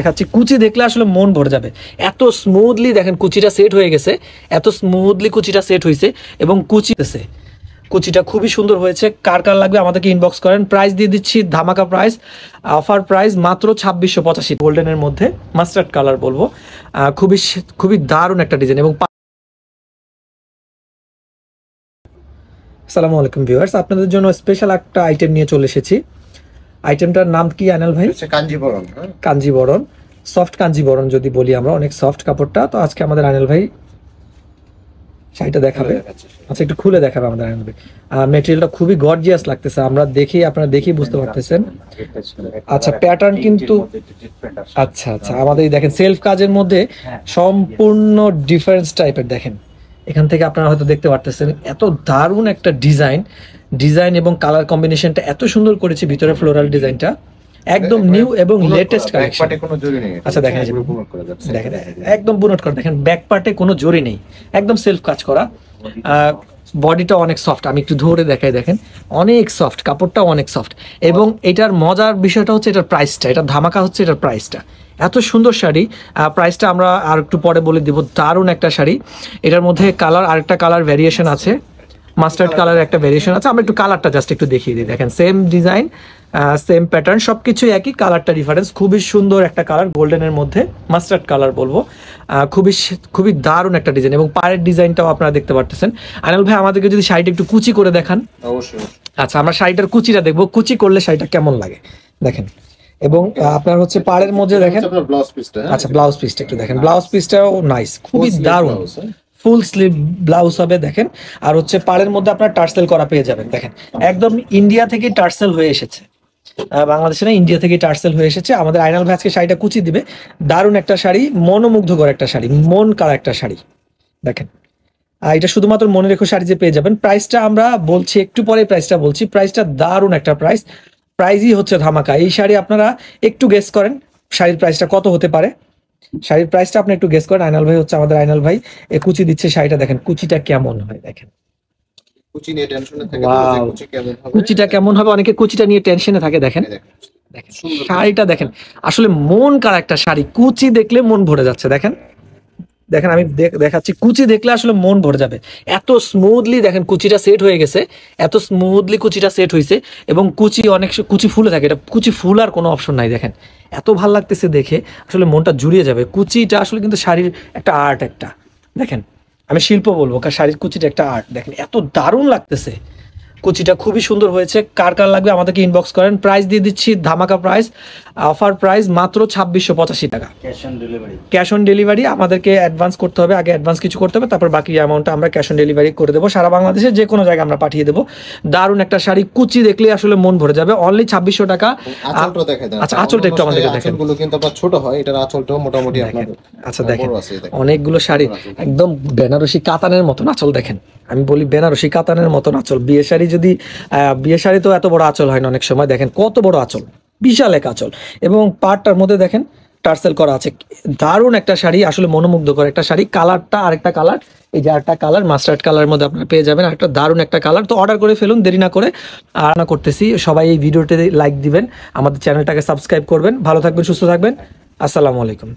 দেখাচ্ছি, কুচি দেখলে আসলে মন ভরে যাবে। এত স্মুথলি দেখেন কুচিটা সেট হয়ে গেছে, এত স্মুথলি কুচিটা সেট হয়েছে এবং কুচিটা খুবই সুন্দর হয়েছে। কার কার লাগবে আমাদেরকে ইনবক্স করেন। প্রাইস দিয়ে দিচ্ছি ধামাকা প্রাইস, অফার প্রাইস মাত্র 2685। গোল্ডেনের মধ্যে মাস্টার্ড কালার বলবো, খুবই খুবই দারুণ একটা ডিজাইন। এবং আসসালামু আলাইকুম ভিউয়ার্স, আপনাদের জন্য স্পেশাল একটা আইটেম নিয়ে চলে এসেছি। আইটেমটার নাম কি আনাল ভাই? কাঞ্জিবরণ। কাঞ্জিবরণ, সফট কাঞ্জিবরণ যদি বলি আমরা, অনেক সফট কাপড়টা। তো আজকে আমাদের আনাল ভাই শাড়িটা দেখাবে। আচ্ছা, একটু খুলে দেখাবে আমাদের আনাল ভাই। মেটেরিয়ালটা খুবই গর্জিয়াস লাগতেছে, আপনারা দেখি বুঝতে পারতেছেন। আচ্ছা, প্যাটার্ন কিন্তু আচ্ছা আমাদের দেখেন সেলফ কাজের মধ্যে সম্পূর্ণ ডিফারেন্স টাইপের। দেখেন এখান থেকে আপনারা হয়তো দেখতে পারতেছেন এত দারুণ একটা ডিজাইন এবং কালার কম্বিনেশনটা এত সুন্দর করেছে। ভিতরে ফ্লোরাল ডিজাইনটা একদম নিউ এবং লেটেস্ট কালেকশন। আচ্ছা দেখেন একদম বুনট করা, দেখেন ব্যাক পার্টে কোনো জরি নেই, একদম সেলফ কাজ করা। বডিটা অনেক সফট, আমি একটু ধরে দেখাই, দেখেন অনেক সফট, কাপড়টাও অনেক সফট। এবং এটার মজার বিষয়টা হচ্ছে এটার প্রাইসটা, এটা ধামাকা হচ্ছে এটার প্রাইসটা। এত সুন্দর শাড়ি, প্রাইসটা আমরা আর একটু পরে বলে দিব। দারুণ একটা শাড়ি, এটার মধ্যে কালার আরেকটা কালার ভ্যারিয়েশন আছে, মাস্টার্ড কালার একটা ভ্যারিয়েশন আছে। আমরা একটু কালারটা জাস্ট একটু দেখিয়ে দিই। দেখেন সেম ডিজাইন, সেম প্যাটার্ন, সবকিছু একই, কালারটা ডিফারেন্স। খুবই সুন্দর একটা কালার, গোল্ডেনের মধ্যে মাস্টার্ড কালার বলবো, খুবই দারুণ একটা ডিজাইন। এবং পায়ের ডিজাইনটাও আপনারা দেখতে পারতেছেন। আনাল ভাই আমাদেরকে যদি শাড়িটা একটু কুচি করে দেখান। অবশ্যই। আচ্ছা, আমরা শাড়িটার কুচিটা দেখবো, কুচি করলে শাড়িটা কেমন লাগে দেখেন। এবং আপনার হচ্ছে পাড়ের মধ্যে দেখেন, আচ্ছা ব্লাউজ পিসটা একটু দেখেন, ব্লাউজ পিসটাও নাইস, খুবই দারুণ, ফুল স্লিভ ব্লাউজ হবে দেখেন। আর হচ্ছে পাড়ের মধ্যে আপনার টার্সেল করা পেয়ে যাবেন। দেখেন একদম ইন্ডিয়া থেকে টার্সেল হয়ে এসেছে, বাংলাদেশে না, ইন্ডিয়া থেকে টার্সেল হয়ে এসেছে। আমাদের আইনাল ভাই আজকে শাড়িটা কুচি দিবে। দারুণ একটা শাড়ি, মনোমুগ্ধকর একটা শাড়ি, মন কাড়া একটা শাড়ি। দেখেন এটা শুধুমাত্র মনে রেখো শাড়ি যে পেয়ে যাবেন। প্রাইসটা আমরা বলছি একটু পরে, প্রাইসটা বলছি। প্রাইসটা দারুণ একটা প্রাইসই হচ্ছে ধামাকা। এই শাড়ি আপনারা একটু গেস করেন শাড়ির প্রাইসটা কত হতে পারে। শাড়ির প্রাইসটা আপনি একটু গেস করেন। আইনাল ভাই হচ্ছে আমাদের আইনাল ভাই এ কুচি দিচ্ছে শাড়িটা, দেখেন কুচিটা কেমন হয়। দেখেন কুচিটা কেমন হবে, অনেকে কুচিটা নিয়ে টেনশনে থাকে। দেখেন শাড়িটা দেখেন, আসলে মন কাড়া একটা শাড়ি, কুচি দেখলে মন ভরে যাচ্ছে। দেখেন আমি দেখাচ্ছি, কুচি দেখলে আসলে মন ভরে যাবে। এত স্মুথলি দেখেন কুচিটা সেট হয়ে গেছে, এত স্মুথলি কুচিটা সেট হয়েছে। এবং কুচি ফুলে থাকে, এটা কুচি ফুল আর কোনো অপশন নাই। দেখেন এত ভাল লাগতেছে দেখে, আসলে মনটা জুড়িয়ে যাবে। কুচিটা আসলে কিন্তু শাড়ির একটা আর্ট, একটা দেখেন আমি শিল্প বলবো, কারণ শাড়ির কুচিটা একটা আর্ট। দেখেন এত দারুণ লাগতেছে, কুচিটা খুবই সুন্দর হয়েছে। কার কার লাগবে আমাদেরকে ইনবক্স করেন। প্রাইস দিয়ে দিচ্ছি ধামাকা প্রাইস, অফার প্রাইস মাত্র 2685 টাকা। ক্যাশ অন ডেলিভারি আমাদেরকে অ্যাডভান্স করতে হবে, আগে অ্যাডভান্স কিছু করতে হবে, তারপর বাকি অ্যামাউন্টটা আমরা ক্যাশ অন ডেলিভারি করে দেবো। সারা বাংলাদেশে যে কোনো জায়গায় আমরা পাঠিয়ে দেবো। দারুণ একটা শাড়ি, কুচি দেখলে আসলে মন ভরে যাবে। অনলি 2600 টাকা। আচ্ছা আঁচলটা একটু আমাদেরকে দেখেন, ছোট হয়, এটার আঁচলটাও মোটামুটি আপনার। আচ্ছা দেখেন অনেকগুলো শাড়ি একদম বেনারসি কাতানের মতন আঁচল। দেখেন আমি বলি বেনারসি কাতানের মতন আঁচল। বিয়ে শাড়ি তো এত বড় আঁচল হয় না অনেক সময়। দেখেন কত বড় আঁচল, বিশাল এক আঁচল। এবং পাড়টার মধ্যে দেখেন টার্সেল করা আছে। দারুণ একটা শাড়ি, আসলে মনোমুগ্ধকর একটা শাড়ি। কালারটা আরেকটা কালার, এই যে আরেকটা কালার মাস্টার্ড কালারের মধ্যে আপনারা পেয়ে যাবেন। আরেকটা দারুণ একটা কালার। তো অর্ডার করে ফেলুন, দেরি না করে। আর না করতেছি, সবাই এই ভিডিওতে লাইক দিবেন, আমাদের চ্যানেলটাকে সাবস্ক্রাইব করবেন। ভালো থাকবেন, সুস্থ থাকবেন। আসসালামু আলাইকুম।